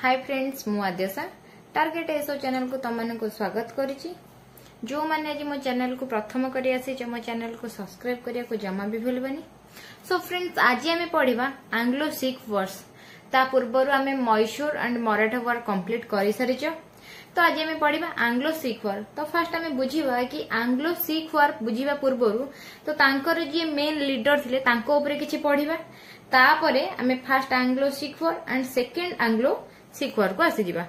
Hi friends मु आद्यशा target SO channel को तुम को स्वागत करिछि। जो माने आज मो चैनल को प्रथम करी आसी मो चैनल को सब्सक्राइब करिया को जमा भी भूलबनी। सो फ्रेंड्स आज आमे पढिबा आंग्लो सिख वर्ड्स। ता पूर्वरु आमे Mysore and Maratha word complete करि सारिछ। तो आज आमे पढिबा आंग्लो सिख वर्ड। तो फर्स्ट आमे बुझिबा कि आंग्लो सिख वर्ड बुझिबा पूर्वरु तो तांकर जे मेन लीडर थिले तांको ऊपर किछि पढिबा। तापरे आमे first Anglo Sikh word and second Anglo Sikh word को आसी जिबा।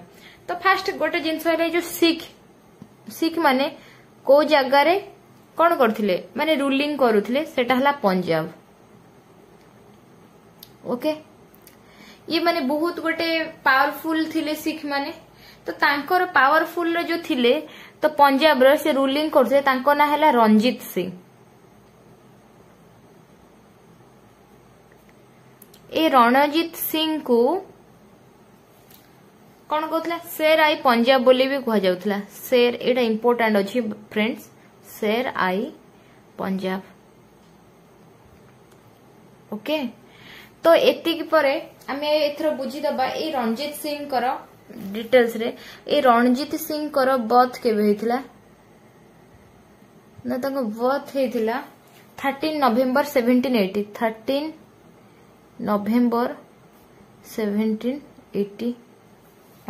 तो फर्स्ट गोटे जिनस है जो सिख माने को जगह रे कौन करथिले माने रूलिंग करूथिले सेटा हला पंजाब। ओके ये माने बहुत गोटे पावरफुल थिले सिख माने। तो तांकर पावरफुल जो थिले तो पंजाब रो से रूलिंग करथिले तांको ना हला रणजीत सिंह। ए रणजीत सिंह को कौन कहला शेर आई पंजाब बोली भी कह जाउथला। शेर एटा इंपोर्टेंट अछि फ्रेंड्स, शेर आई पंजाब। ओके तो एतिक परे आमे एथरो बुझी दबा ए रणजीत सिंह कर डिटेल्स रे। ए रणजीत सिंह कर बर्थ केबे हेतिला ना ताको बर्थ हेतिला 13 नवंबर 1780। 13 नवंबर 1780।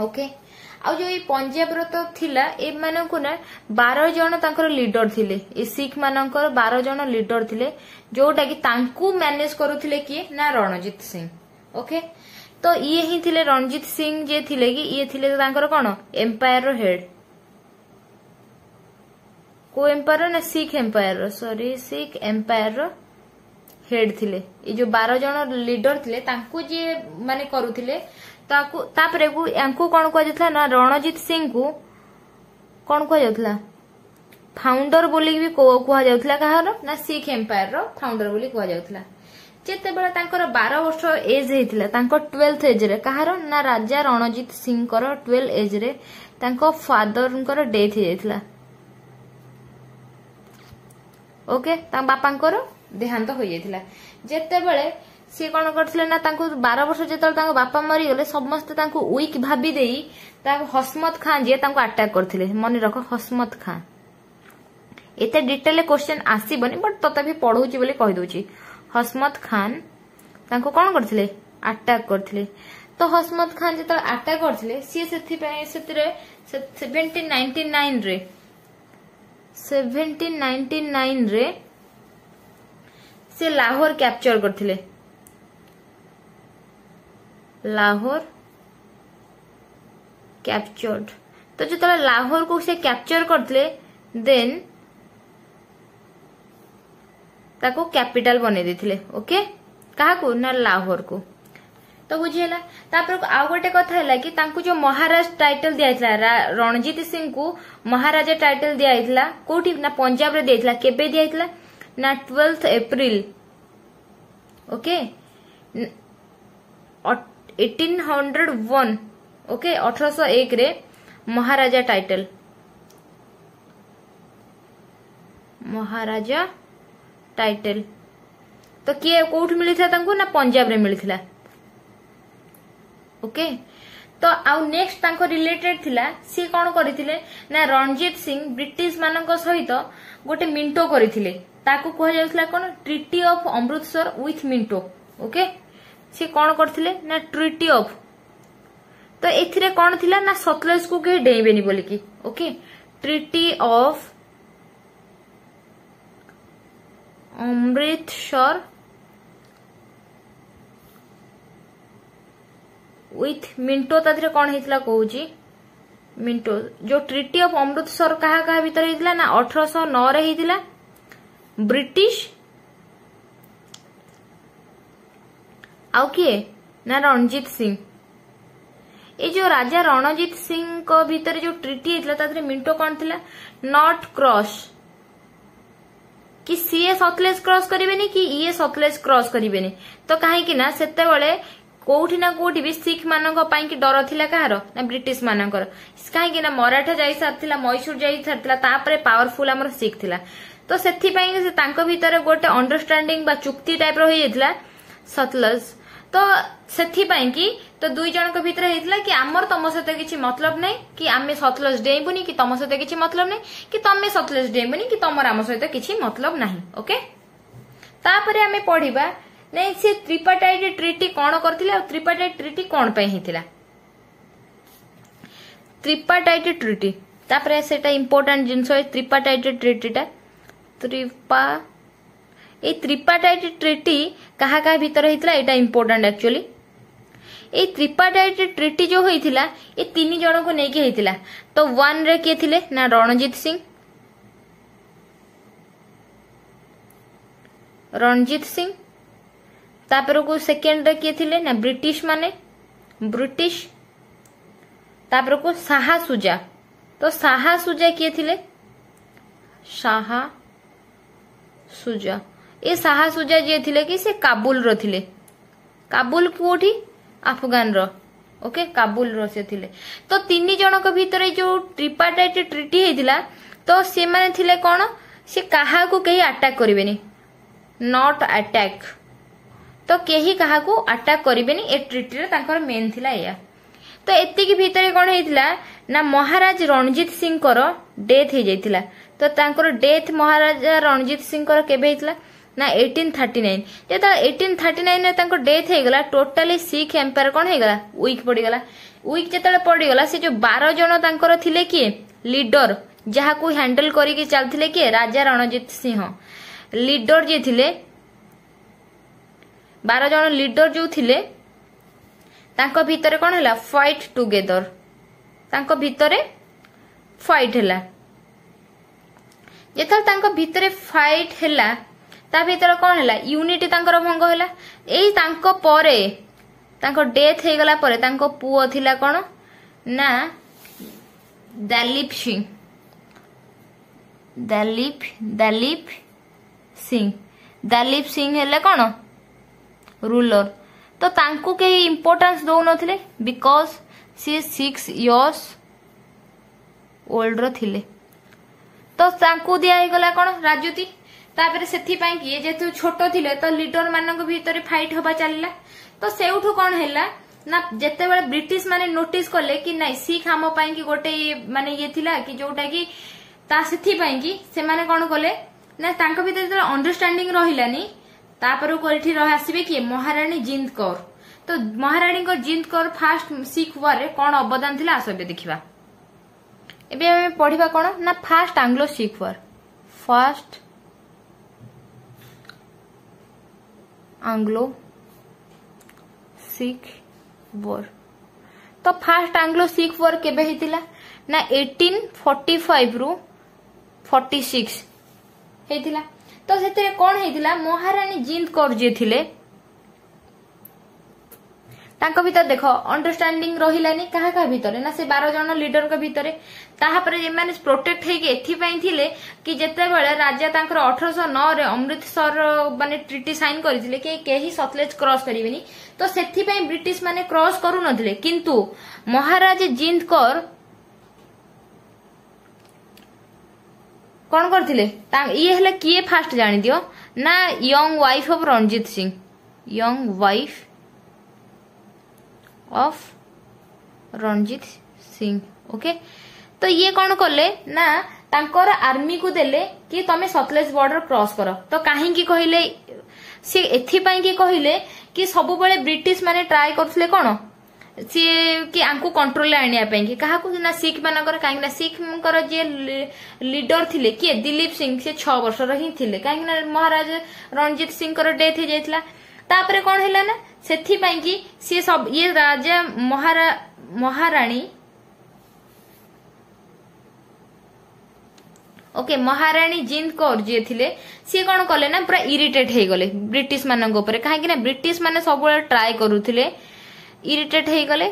ओके आउ जो ये पंजाब रो तो थिला ए मानन को ना 12 जण तांकर लीडर थिले। ए सिख मानकर 12 जण लीडर थिले जोटा कि तांकू मैनेज करूथिले कि ना रणजीत सिंह। ओके तो ये ही थिले रणजीत सिंह जे थिले कि ये थिले तांकर कोन एम्पायर रो हेड। को एम्पायर ना सिख एम्पायर रो सॉरी सिख एम्पायर रो हेड थिले। ये जो 12 जण लीडर थिले तांकू जे माने करूथिले तापरे को यांको कौन कह जाता ना रणजीत सिंह को कौन कह जाता फाउंडर बोली भी कह जाता कहार ना सिख एम्पायर रो फाउंडर बोली कह जाता। जेते बेला तांकर 12 वर्ष एज हेतिला तांको 12th एज रे कहार ना राजा रणजीत सिंह कर 12 एज रे तांको फादर कर डेथ हे जाइतिला। ओके ता बापांकर देहांत हो जाइतिला। जेते बेले सी कौन करथिले ना तांको 12 वर्ष जेतल तांको बापा मरी गले समस्त तांको वीक भाबी देई तांको हसमत खान जे तांको अटैक करथिले। मन रखो हसमत खान। एते डिटेल क्वेश्चन आसीबनी बट तथापि पढौची बोली कहि दोची। हसमत खान तांको कौन करथिले अटैक करथिले। तो हसमत खान जेतल अटैक करथिले सी सेथि पे सेतिरे 1799 रे से लाहौर कैप्चर करथिले। लाहौर कैप्चर्ड। तो जो लाहौर को से कैप्चर करथिले देन ताको कैपिटल बने देथिले। ओके कहा को ना लाहौर को। तो बुझियला तापर आ गोटे कथा हैला कि तांको जो महाराज टाइटल दियाइतला रणजीत सिंह को महाराजा टाइटल दियाइतला कोठी ना पंजाब रे दियाइतला। केबे दियाइतला ना 12th अप्रैल। ओके 1801। ओके 1801 रे महाराजा टाइटल महाराजा टाइटल तो किए कोठी मिलिथा तांको ना पंजाब रे मिलिथिला। ओके तो आउ नेक्स्ट तांको रिलेटेड थिला सी कोन करिथिले ना रणजीत सिंह ब्रिटिश मानक सहित गोटे मिंटो करिथिले। ताको कह जाउथला कोन treaty of Amritsar with Minto. Okay सी कौन करथिले ना ट्रीटी ऑफ। तो एथिरे कौन थिला ना सतलज को के डेइबेनी बोली की। Okay treaty of Amritsar with Minto. ताथिरे कौन हेतिला कहूची मिंटो। जो ट्रीटी ऑफ अमृतसर कहा कहा भीतर हेतिला ना 1809 रे हेतिला। ब्रिटिश आउ किए ना रणजीत सिंह। ये जो राजा रणजीत सिंह को भीतर जो ट्रीटी हेतिला ताथरे मिंटो कौन थिला नॉट क्रॉस कि सीए सतलेज क्रॉस करिवेनी कि ये सतलेज क्रॉस करिवेनी। तो काहे कि ना सेते बेले कोठी ना कोठी भी सिख मानक पई कि डर थिला कहार ना ब्रिटिश मानकर। काहे कि ना मराठा जाई सारथिला मैसूर जाई सारथिला तापरे पावरफुल हमर सिख थिला। तो सेथि पई से तांको भीतर गोटे अंडरस्टैंडिंग बा चुक्ति टाइप रो होई जेतला सतलज। तो सेथिपाई कि तो दुई जनक भितर हेतिला कि आमर तम सहित किछि मतलब नै कि आमे सतलज डेइबुनी कि तम सहित किछि मतलब नै कि तमे सतलज डेइबुनी कि तमर आम सहित किछि मतलब नाही। ओके तापरे आमे पढिबा नै से त्रिपार्टाइट ट्रिटी कोन करथिला और त्रिपार्टाइट ट्रिटी कोन पय हेतिला। त्रिपार्टाइट ट्रिटी तापरे सेटा इंपोर्टेंट जिंस है त्रिपार्टाइट ट्रिटीटा त्रिपार्टाइट ट्रिटी कहा कहा भीतर हेतिला एटा इंपोर्टेंट एक्चुअली। ए त्रिपार्टाइट ट्रिटी जो होइथिला ए तीन जण को नेकी हेतिला। तो 1 रे के थिले ना रणजीत सिंह तापर को सेकंड रे के थिले ना ब्रिटिश माने ब्रिटिश तापर को शाह सुजा। तो शाह सुजा किए थिले शाह सुजा ए शाह सुजा जे थिले कि से काबुल रो थिले। काबुल कोठी अफगान रो। ओके काबुल रो से थिले। तो तीन जनक भितर जो ट्रिपार्टाइट ट्रिटी हेतिला तो से माने थिले कोन से काहा को कहीं अटैक करिवेनी नॉट अटैक। तो केही काहा को अटैक करिवेनी ए ट्रिटी रे तांकर मेन थिला या। तो एतिकी भितर कोन हेतिला ना महाराज रणजीत सिंह कर डेथ हे जाइतिला। तो तांकर डेथ महाराजा रणजीत सिंह कर केबे हेतिला ना 1839 जेता 1839 रे तांको डेथ हे गला। टोटली सिख एम्पायर कोन हे गला वीक पड़ी गला। वीक जेतले पड़ी गला से जो 12 जन तांकर थिले कि लीडर जहा को हैंडल करी के चलथिले कि राजा रणजीत सिंह लीडर जे थिले 12 जन लीडर जो थिले तांको भितरे कोन हला फाइट टुगेदर तांको भितरे फाइट हला। जेतल तांको भितरे फाइट हला ता भितर कोन हला यूनिटी तांकर भंग हला। एई तांको परे तांको डेथ हे गला परे तांको पुओ थिला कोन ना दलीप सिंह हेले कोन रूलर। तो तांको के इंपोर्टेंस दो नथिले बिकॉज सी 6 इयर्स ओल्ड थिले। तो तांको दिया हे गला कोन राजूती। तापरे सेथि पई कि जेतु छोटो थिले तो लीडर मानक भीतर फाइट होबा चलला। तो सेउठु कोन हैला ना जेते बेले ब्रिटिश माने नोटिस करले कि नै सिख हम पई कि गोटे माने ये थिला कि जोटा कि ता सेथि पई कि से माने कोन कोले ना तांको भीतर तो अंडरस्टैंडिंग रहिलानी। तापर को एठी रह आसीबे कि महारानी जिंद कौर। तो महारानी को जिंद कौर फास्ट सिख वार रे कोन अवदान थिला आसबे देखिबा। एबे हम पढिबा कोन ना फास्ट एंग्लो सिख वार फास्ट एंग्लो सिख वॉर। तो फास्ट एंग्लो सिख वॉर केबे हेतिला ना 1845 रु 46 हेतिला। तो सेते कोन हेतिला महारानी जिंद कौर जे थिले तांको भीतर देखो अंडरस्टैंडिंग रहिलानी कहा कहा भीतर ना से 12 जन लीडर के भीतर ताहा पर जे माने प्रोटेक्ट हे के एथि पई थिले कि जेते बेले राजा तांकर 1809 रे अमृतसर माने ट्रिटी साइन करिथिले कि केही सतलेज क्रॉस करिवेनी। तो सेथि पई ब्रिटिश माने क्रॉस करू नथिले किंतु महाराज जिंद कौर कोन करथिले ये हले किए फास्ट जानि दियो ना young wife of Ranjit Singh young wife of Ranjit Singh. Okay तो ये कौन कले ना तांकर आर्मी को देले कि तमे सतलेज बॉर्डर क्रॉस करो। तो काहे की कहिले सी एथि पई की कहिले कि सब बेले ब्रिटिश माने ट्राई करथले कोन सी कि आंकु कंट्रोल आनिया पई कि काहा को ना सिख मानकर काहे ना सिख कर जे लीडर थिले कि दिलीप सिंह से 6 वर्ष रही थिले काहे ना महाराज रणजीत सिंह कर डेथ हे जाइतला। तापरे कोन हैला ना सेथि पई कि सी सब ये राजा महारानी ओके महारानी जिंद कौर जे थिले सी कोन कले ना पूरा इरिटेट हे गले ब्रिटिश मानक ऊपर काहे कि ना ब्रिटिश माने सब ट्राई करूथिले इरिटेट हे गले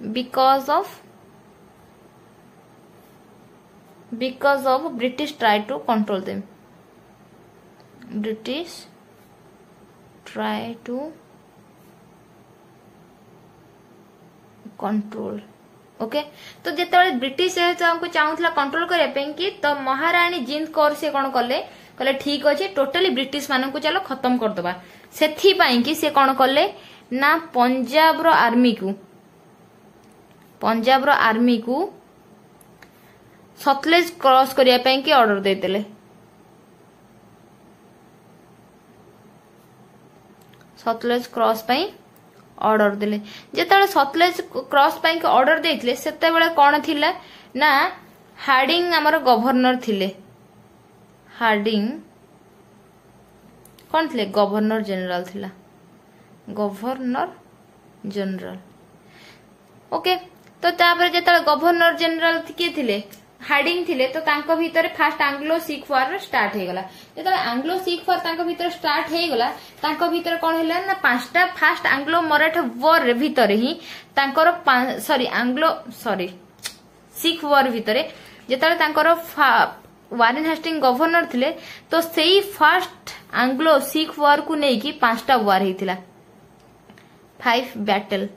because of British try to control them British try to control. Okay तो जेतेबेले ब्रिटिश चाहूला कंट्रोल करने कि तो महारानी जिंद कौर से कौन कले कले ठीक अच्छे टोटाली ब्रिटिश मानक चलो खत्म करदबा। सेथि पई कि से कौन कले ना पंजाब रो आर्मी को सतलेज क्रॉस करिया पे कि ऑर्डर देते सतलेज क्रॉस पे ऑर्डर देले जेतले सतलेज क्रॉस पे ऑर्डर देथिले सेते बेले कोन थिला ना हार्डिंग हमर गवर्नर थिले हार्डिंग कौन थे गवर्नर जनरल थिला गवर्नर जनरल ओके तो तापर जेतले गवर्नर जनरल के थिले हार्डिंग थिले तो तांको भीतर फास्ट आंग्लो सिख वार स्टार्ट हे गला जेतले आंग्लो सिख वार तांको भीतर स्टार्ट हे गला तांको भीतर कोन हैला ना पांचटा फास्ट आंग्लो मराठा वॉर भीतर ही तांकर सिख वॉर भीतर जेतले तांकर वारेन हेस्टिंग गवर्नर थिले तो सेही फास्ट आंग्लो सिख वॉर को नहीं कि पांचटा वॉर हेतिला 5 बैटल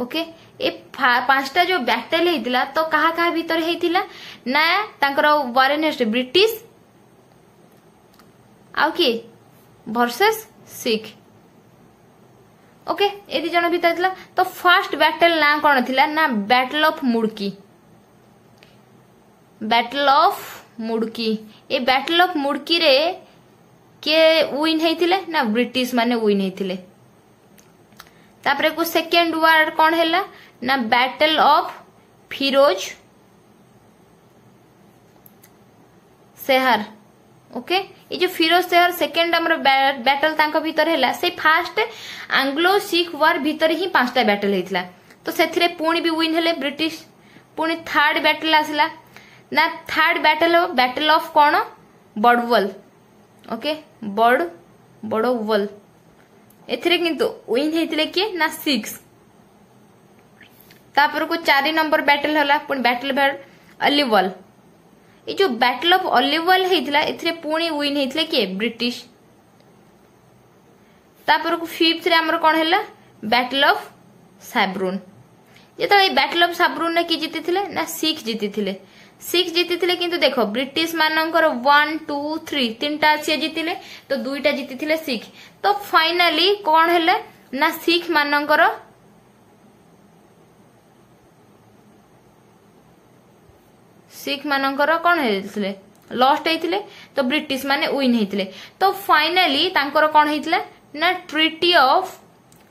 ओके ए पांचटा जो बैटल हेतिला तो कहा कहा भीतर हेतिला ना तांकर वारेन हेस्ट ब्रिटिश आउ के वर्सेस सिख ओके ए दी जण भीतर थिला तो फर्स्ट बैटल ना कोन थिला ना बैटल ऑफ मुड़की ए बैटल ऑफ मुड़की रे के विन हेतिले ना ब्रिटिश माने विन हेतिले तापरे को सेकंड वार कोन हैला ना बैटल ऑफ फिरोज शहर ओके ये जो फिरोज शहर सेकंड हमर बैटल तांको भीतर हैला से फर्स्ट आंग्लो सिख वार भीतर ही पांचटा बैटल हेतिला तो सेथिरे पुणी भी विन हेले ब्रिटिश पुणी थर्ड बैटल आसला ना थर्ड बैटल ऑफ कौन बड़वल ओके बड़वल एथिरे किंतु विन हेतिले के ना 6 तापर को 4 नंबर बैटल होला पुणी बैटल अलीवल ये जो बैटल ऑफ अलीवल हेतिला एथिरे पुणी विन हेतिले के ब्रिटिश तापर को 5th रे हमर कोन हैला बैटल ऑफ सैब्रून जेतले ए बैटल ऑफ सैब्रून ने की जीतिथिले ना सिख जीतिथिले किंतु देखो ब्रिटिश मानकर 1 2 3 तीनटा से जीतिले तो दुईटा जीतिथिले सिख तो फाइनली कोन हैले ना सिख मानकर कोन हेतिले लॉस्ट हेतिले तो ब्रिटिश माने विन हेतिले तो फाइनली तांकर कोन हेतिले ना ट्रीटी ऑफ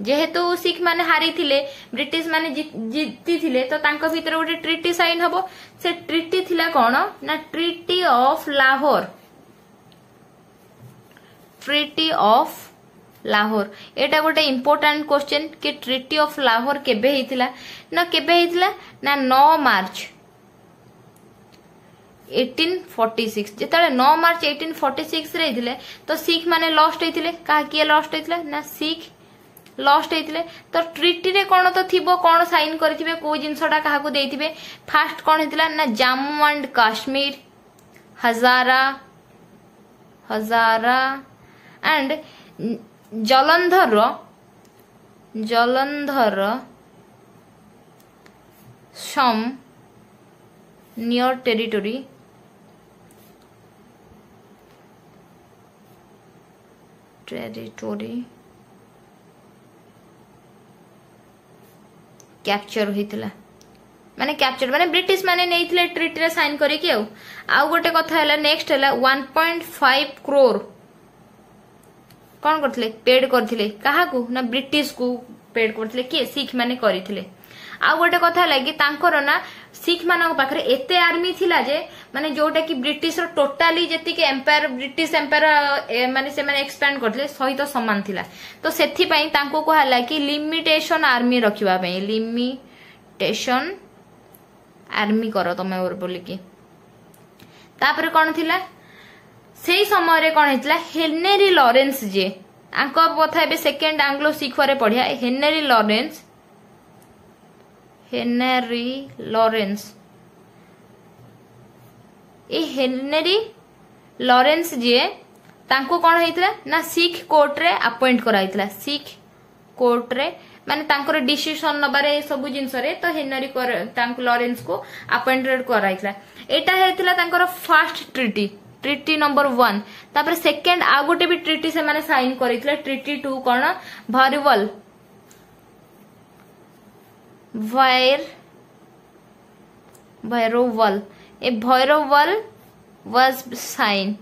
जेहेतु सिख माने हारी थिले ब्रिटिश माने जीती थिले तो तांको भीतर गोटे ट्रीटी साइन हबो से ट्रीटी थिला कोन ना ट्रीटी ऑफ लाहौर एटा गोटे इंपोर्टेंट क्वेश्चन कि ट्रीटी ऑफ लाहौर केबे हेतिला ना 9 मार्च 1846 जेतले 9 मार्च 1846 रे हेतिले तो सिख माने लॉस्ट हेतिले का के लॉस्ट हेतिले ना सिख लॉस्ट हेतिले तो ट्रीटी रे कोन तो थिबो कोन साइन करथिबे को जिंसडा काहा को देथिबे फास्ट कोन हेतिला ना Jammu and Kashmir Hazara and Jalandhar some near territory capture होइतिला माने कैप्चर माने ब्रिटिश माने नेइथिले ट्रीटी रे साइन करी कि आउ गोटे कथा हैला नेक्स्ट हैला 1.5 करोड़ कोन करथिले पेड करथिले काहा को ना ब्रिटिश को पेड करथिले कि सिख माने करिथिले आउ गोटे कथा लागि तांकर ना सिख मानक पाखरे एते आर्मी थिला जे माने जोटा कि ब्रिटिश रो टोटाली जेति के एम्पायर ब्रिटिश एम्पायर माने से माने एक्सपेंड करथिले सहित समान थिला तो सेथि पई तांको कहला कि लिमिटेशन आर्मी रखिबा पई लिमिटेशन आर्मी करो तमे और बोली कि तापर कोन थिला सेही समय रे कोन हितला हेनरी लॉरेंस जे आंको कथा एबे सेकंड एंग्लो सिख वारे पढिया हेनरी लॉरेंस जे तांको कोन हेतला ना सिख कोर्ट रे अपॉइंट कराइतला सिख कोर्ट रे माने तांकर डिसीजन नबारे सब जिंस रे तो हेनरी तांको लॉरेंस को अपॉइंटेड कराइतला एटा हेतला तांकर फर्स्ट ट्रीटी ट्रिटी नंबर 1 तापर सेकेंड आ गोटे भी ट्रिटी से माने साइन करथिले ट्रिटी 2 कोन भैरवल भैरवल ए भैरवल वाज साइन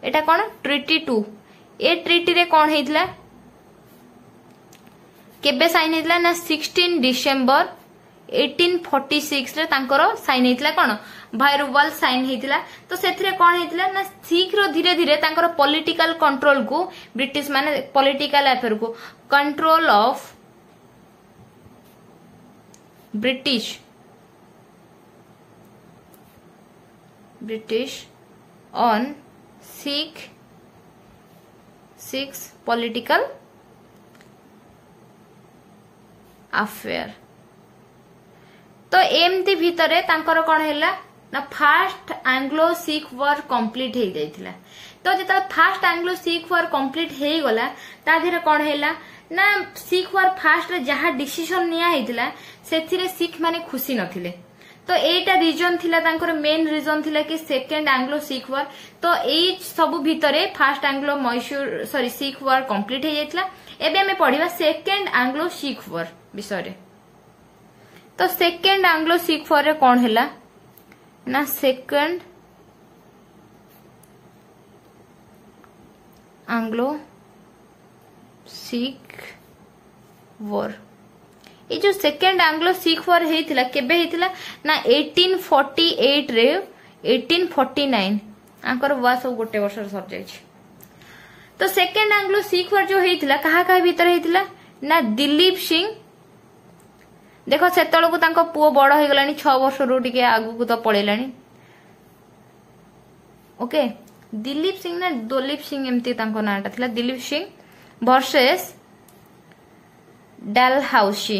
एटा कोन ट्रिटी 2 ए ट्रिटी रे कोन हेइतला केबे साइन हेइतला ना 16 डिसेंबर 1846 रे तांकर साइन हेइतला कोन भैरवल साइन हेइतला तो सेथरे कोन हेइतला ना शीघ्र धीरे धीरे तांकर पॉलिटिकल कंट्रोल को ब्रिटिश माने पॉलिटिकल अफेयर को control of British on Sikhs political affair तो एमती भितरे तांकर कोन हैला ना first Anglo Sikh war complete हे जाइथिला तो जेता first Anglo Sikh war complete हे गला ता धीरे कोन हैला ना सिख वॉर फर्स्ट रे जहा डिसीजन निया हेतिला सेथिरे सिख माने खुशी नथिले तो एटा रीजन थिला तांकर मेन रीजन थिला कि सेकेंड एंग्लो सिख वॉर तो एई सब भितरे first Anglo Mysore sorry Sikh war complete हे जाइथिला एबे हमें पढिबा सेकेंड एंग्लो सिख वॉर विषय रे तो सेकेंड एंग्लो सिख वॉर रे कोन हैला ना सेकेंड एंग्लो सिख वॉर ये जो सेकेंड एंग्लो सिख वॉर हेतिला केबे हेतिला ना 1848 रे 1849 आंकर वा सब गोटे वर्ष सर जाय तो सेकेंड एंग्लो सिख वॉर जो हेतिला कहा कहा भीतर हेतिला ना दिलीप सिंह देखो सेतळ को तांको पुओ बड़ हो गलानी 6 वर्ष रो टिके आगु को तो पळेलानी ओके दिलीप सिंह ना दोलीप सिंह एमती तांको नाटा थिला दिलीप सिंह वर्सेस डालहाउसी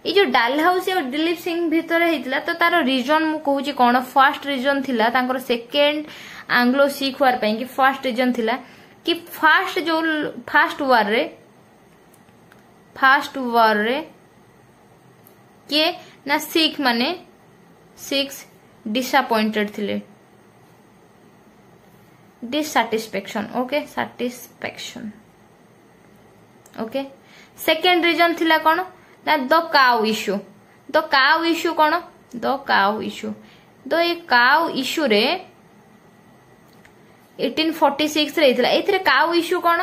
ये जो डालहाउसी और दिलीप सिंह भितर हेतिला तो तार रीजन मु कहूची कोन फर्स्ट रीजन थिला तांकर सेकेंड एंग्लो सिख वॉर पई कि फर्स्ट रीजन थिला कि फर्स्ट वॉर रे के ना सिख माने सिक्स डिसअपॉइंटेड थिले dissatisfaction okay satisfaction okay second reason थिला कोन ना द काउ इश्यू कोन द काउ इश्यू तो ये काउ इश्यू रे 1846 रे थिला एथिरे काउ इश्यू कोन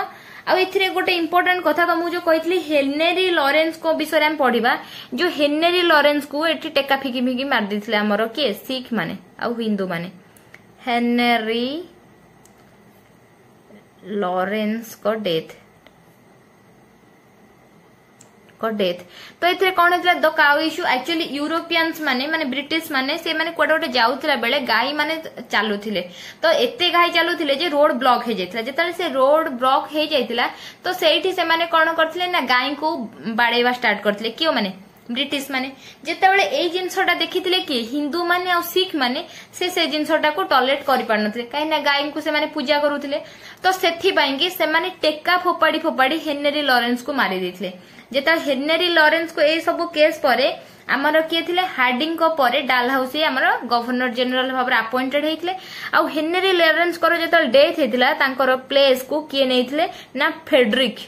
आ एथिरे गोटे इंपोर्टेंट कथा तो मु जो कहितली हेनरी लॉरेंस को विषय हम पढिबा जो हेनरी लॉरेंस को एठी टेका फिकी मार दिथिले हमरो के सिख माने आ हिंदू माने हेनरी लॉरेंस को डेथ तो एथिरे कोन हेतला the cow issue actually Europeans माने ब्रिटिश माने से माने कोडे कोडे जाउथिला बेले गाई माने चालुथिले तो एते गाई चालुथिले जे रोड ब्लॉक हे जाइथिला जेतले से रोड ब्लॉक हे जाइथिला तो सेठी से माने कोन करथिले ना गाई को बाडेवा स्टार्ट करथिले कियो माने ब्रिटिश माने जेतेबेले एई जिंसटा देखिथिले कि हिंदू माने और सिख माने से जिंसटा को टॉलरेट करि पारनथिले काई ना गाई को से माने पूजा करूथिले तो सेथि बाई कि से माने टेका फोपाड़ी हेनरी लॉरेंस को मारी देथिले जेता हेनरी लॉरेंस को ए सब केस परे आमर किए थिले हार्डिंग को परे डालहाउसी आमर गवर्नर जनरल भाव अपॉइंटेड हेथिले आ हेनरी लॉरेंस को जेता डेथ हेथिला तांकर प्लेस को किए नेथिले ना फेडरिक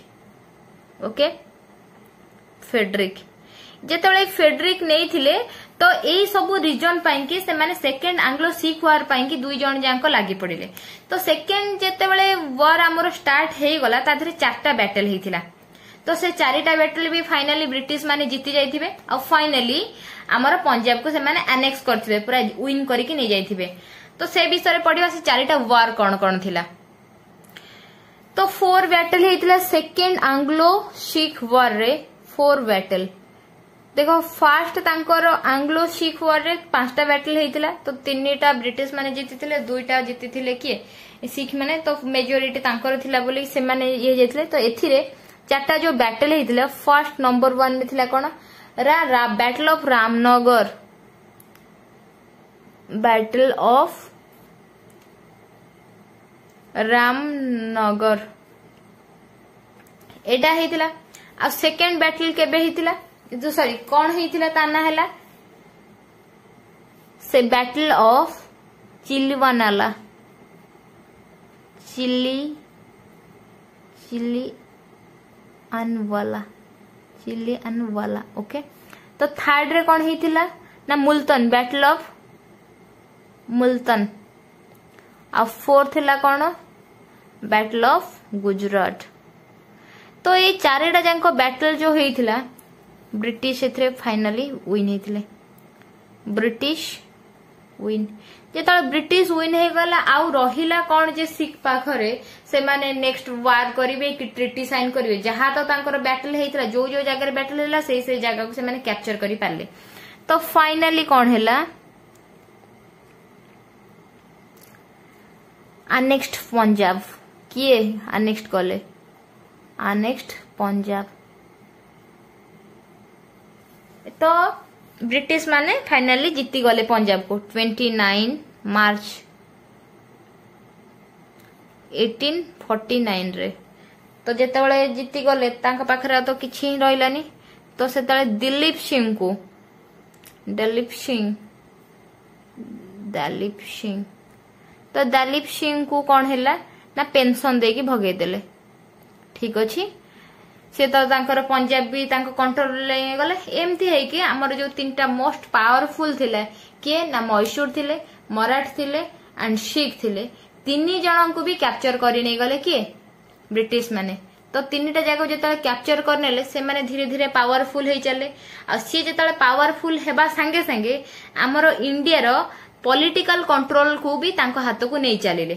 ओके फेडरिक जेतले फेडरिक नेथिले तो एई सब रीजन पाई कि से माने सेकेंड एंग्लो सिख वॉर पाई कि दुई जण जांको लागि पड़िले तो सेकेंड जेतेबेले वॉर आमर स्टार्ट हे गला ता धरे 4टा बैटल हेथिला तो से 4टा बैटल भी फाइनली ब्रिटिश माने जीति जाइथिबे और फाइनली आमर पंजाब को से माने एनेक्स करथिबे पूरा विन करके नै जाइथिबे तो से विषय पढिबा से 4टा वॉर कोन थिला तो 4 बैटल हेतिला सेकेंड एंग्लो सिख वॉर रे 4 बैटल देखो फर्स्ट तांकर एंग्लो सिख वॉर रे 5टा बैटल हेतिला तो 3टा ब्रिटिश माने जीतिथिले 2टा जीतिथिले किए सिख माने तो मेजॉरिटी तांकर थिला बोली से माने ये जेथिले तो एथिरे 4टा जो बैटल हेतिला फर्स्ट नंबर 1 में थिला कोन रा battle of Ramnagar battle of Ramnagar Etah हेतिला uh second battle केबे हेतिला जो सॉरी कोन हेतिला ता ना हैला से battle of Chillianwala, Chillianwala okay. तो थर्ड रे कौन होता ना मुल्तान, बैटल ऑफ मुल्तान। आ फोर्थ है कौन बैटल ऑफ गुजरात। तो ये चारिटा जाक बैटल जो होता ब्रिटिश एथरे फाइनाली विन होते, ब्रिटिश विन। जो ब्रिटिश विन हो गला आउ रहिला कौन जे सिख पाखरे से माने नेक्स्ट वार करिवे कि ट्रिटी साइन करिवे, जहां तो तांकर बैटल हेइतला जो जो जगह बैटल हैला से जगह को से माने कैप्चर करि पाले। तो फाइनली कौन हैला नेक्स्ट पंजाब किए नेक्स्ट गले नेक्स्ट पंजाब। तो ब्रिटिश माने फाइनली जीती गले पंजाब को 29 मार्च 1849 रे। तो जेतेबेले जीती गले तांका पाखरे तो किछि ही रहिलानी। तो सेतेबेले दिलीप सिंह तो दिलीप सिंह को कौन हैला ना पेंशन देकी भगेई देले। ठीक अच्छी से तो तांकर पंजाब भी तांको कंट्रोल ले गले। एमती है कि हमर जो तीनटा मोस्ट पावरफुल थिले किए ना मैसूर थिले, मराठ थिले एंड सिख थिले। तीन जन को भी कैप्चर करि नै गले किए ब्रिटिश माने। तो तीनटा जगह जो कैप्चर करनेले से माने धीरे धीरे पावरफुल हो चले। आ सी जो पावरफुल हेबा संगे संगे हमर इंडिया रो पॉलिटिकल कंट्रोल को भी तांको हाथ को नहीं चलिले।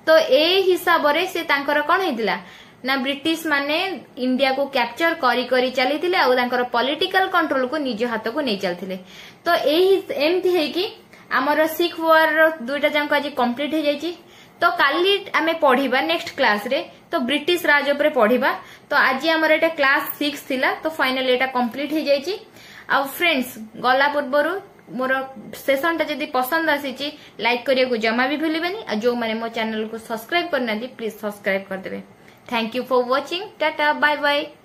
तो ए हिसाब रे से तांकर कोन हेतिला ना ब्रिटिश माने इंडिया को कैप्चर करी करी चली आ तांकर पॉलिटिकल कंट्रोल को निज हाथ को नहीं चलते। तो एमती है कि आमर सिख वार दुईटा जाक आज कंप्लीट हो जाइए। तो काली आमे पढ़िबा नेक्स्ट क्लास रे तो ब्रिटिश राज उपरे पढ़िबा। तो आज आमर एटा क्लास 6 थिला। तो फाइनली एटा कंप्लीट हो जाइए। आ फ्रेंड्स गला पूर्व मोर सेशन टा जदि पसंद आसी लाइक करिया को जमा भी भूलिबेनी। जो माने मो चैनल को सब्सक्राइब करना प्लीज सब्सक्राइब कर देबे। Thank you for watching. Tata. Bye bye.